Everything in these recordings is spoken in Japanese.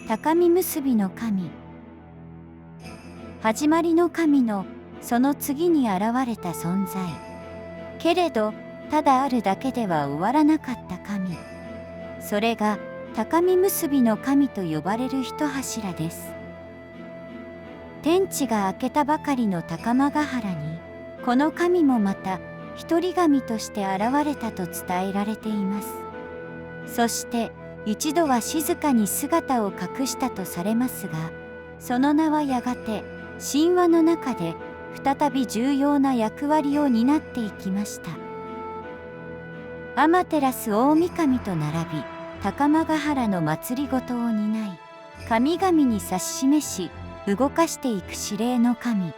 高見結びの神。始まりの神のその次に現れた存在。けれどただあるだけでは終わらなかった神。それが高見結びの神と呼ばれる一柱です。天地が明けたばかりの高間ヶ原に、この神もまた一人神として現れたと伝えられています。そして一度は静かに姿を隠したとされますが、その名はやがて神話の中で再び重要な役割を担っていきました。天照大神と並び、高間ヶ原の政を担い、神々に指し示し動かしていく司令の神。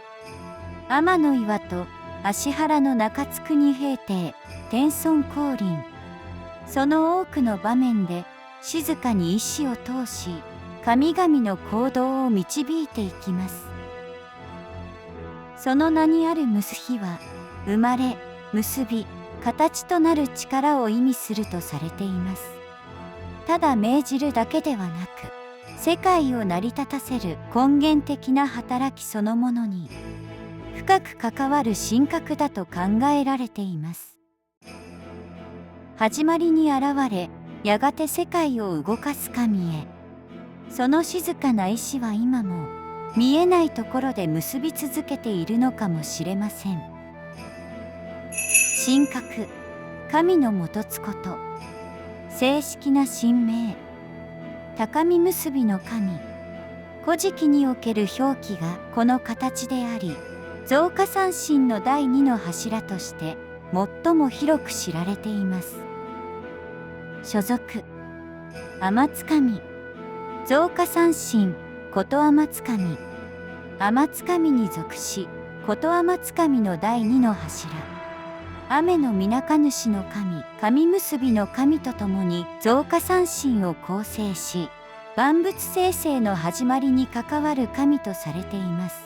天の岩と芦原の中津国平定、天孫降臨。その多くの場面で静かに意志を通し、神々の行動を導いていきます。その名にある結びは、生まれ、結び、形となる力を意味するとされています。ただ命じるだけではなく、世界を成り立たせる根源的な働きそのものに深く関わる神格だと考えられています。始まりに現れ、やがて世界を動かす神へ。その静かな意志は今も見えないところで結び続けているのかもしれません。神格、神のもとつこと。正式な神名、高見結びの神。古事記における表記がこの形であり、造化三神の第二の柱として最も広く知られています。所属、天津神。造化三神、こと天津神。天津神に属し、こと天津神の第二の柱。雨のみなか主の神、神結びの神とともに造化三神を構成し、万物生成の始まりに関わる神とされています。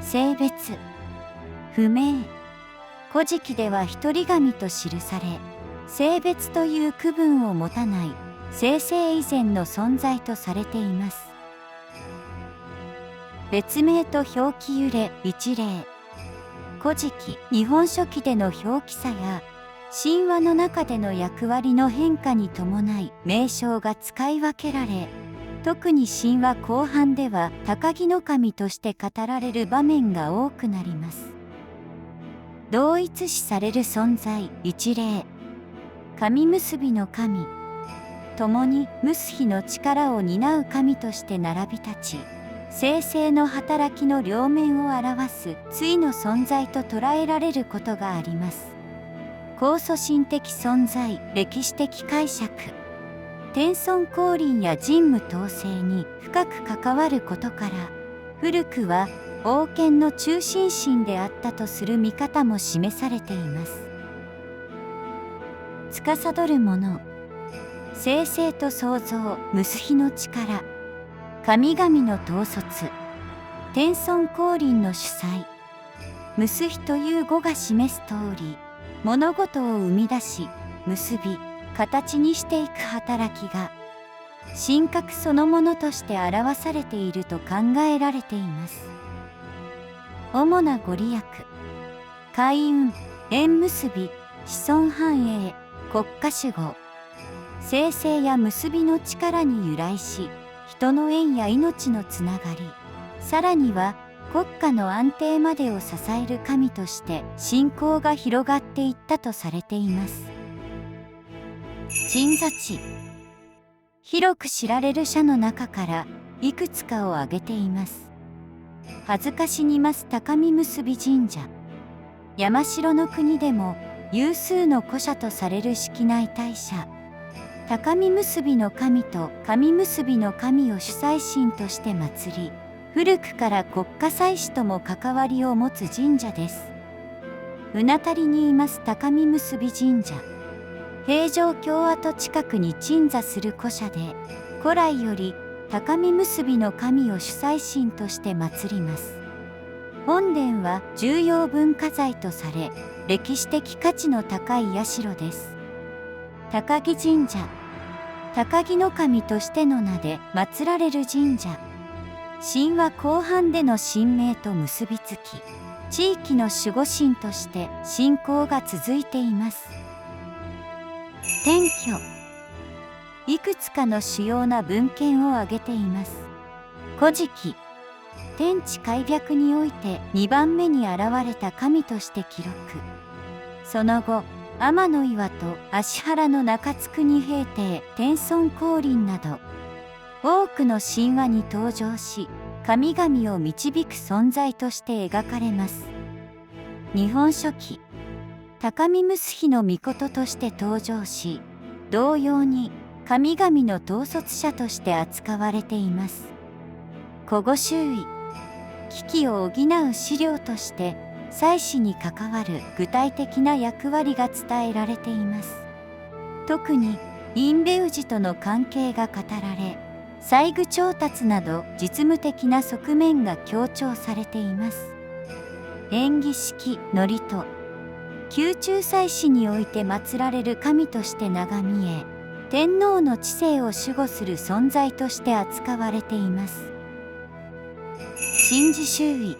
性別、不明。古事記では一人神と記され、性別という区分を持たない生成以前の存在とされています。別名と表記揺れ一例。古事記、日本書紀での表記差や神話の中での役割の変化に伴い名称が使い分けられ、特に神話後半では高木の神として語られる場面が多くなります。同一視される存在一例、神結びの神。共に結びの力を担う神として並び立ち、生成の働きの両面を表す対の存在と捉えられることがあります。高祖神的存在、歴史的解釈。天孫降臨や神武統制に深く関わることから、古くは王権の中心神であったとする見方も示されています。司るもの、生成と創造、結びの力。神々の統率、天孫降臨の主催。結びという語が示す通り、物事を生み出し、結び、形にしていく働きが、神格そのものとして表されていると考えられています。主なご利益、開運、縁結び、子孫繁栄、国家守護。生成や結びの力に由来し、人の縁や命のつながり、さらには国家の安定までを支える神として信仰が広がっていったとされています。鎮座地、広く知られる社の中からいくつかを挙げています。恥ずかしにます高見結び神社。山城の国でも有数の古社とされる式内大社。高見結びの神と神結びの神を主催神として祀り、古くから国家祭祀とも関わりを持つ神社です。船谷にいます高見結び神社。平城京跡近くに鎮座する古社で、古来より高見結びの神を主催神として祀ります。本殿は重要文化財とされ、歴史的価値の高い社です。高木神社。高木の神としての名で祀られる神社。神話後半での神明と結びつき、地域の守護神として信仰が続いています。天居。いくつかの主要な文献を挙げています。古事記。天地開闢において2番目に現れた神として記録。その後、天岩と芦原の中津国平定、天孫降臨など多くの神話に登場し、神々を導く存在として描かれます。日本書紀。高見ムスヒの命として登場し、同様に神々の統率者として扱われています。古語周囲。危機を補う資料として祭祀に関わる具体的な役割が伝えられています。特にインベウジとの関係が語られ、祭具調達など実務的な側面が強調されています。縁起式祝詞。宮中祭祀において祀られる神として長見え、天皇の治世を守護する存在として扱われています。神事周囲。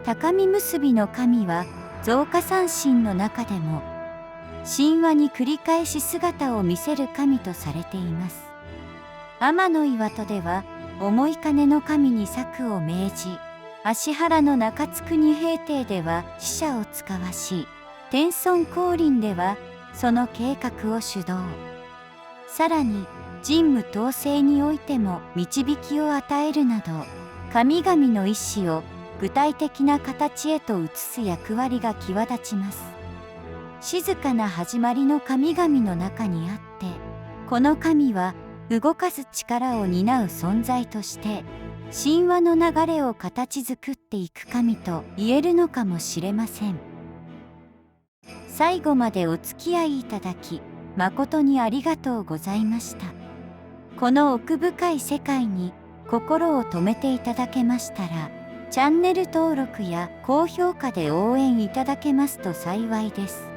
高見結びの神は造化三神の中でも神話に繰り返し姿を見せる神とされています。天岩戸では重い金の神に策を命じ、芦原の中津国平定では使者を遣わし、天孫降臨ではその計画を主導。さらに神武統制においても導きを与えるなど、神々の意志を具体的な形へと移す役割が際立ちます。静かな始まりの神々の中にあって、この神は動かす力を担う存在として神話の流れを形作っていく神と言えるのかもしれません。最後までお付き合いいただき誠にありがとうございました。この奥深い世界に心を止めていただけましたら、チャンネル登録や高評価で応援いただけますと幸いです。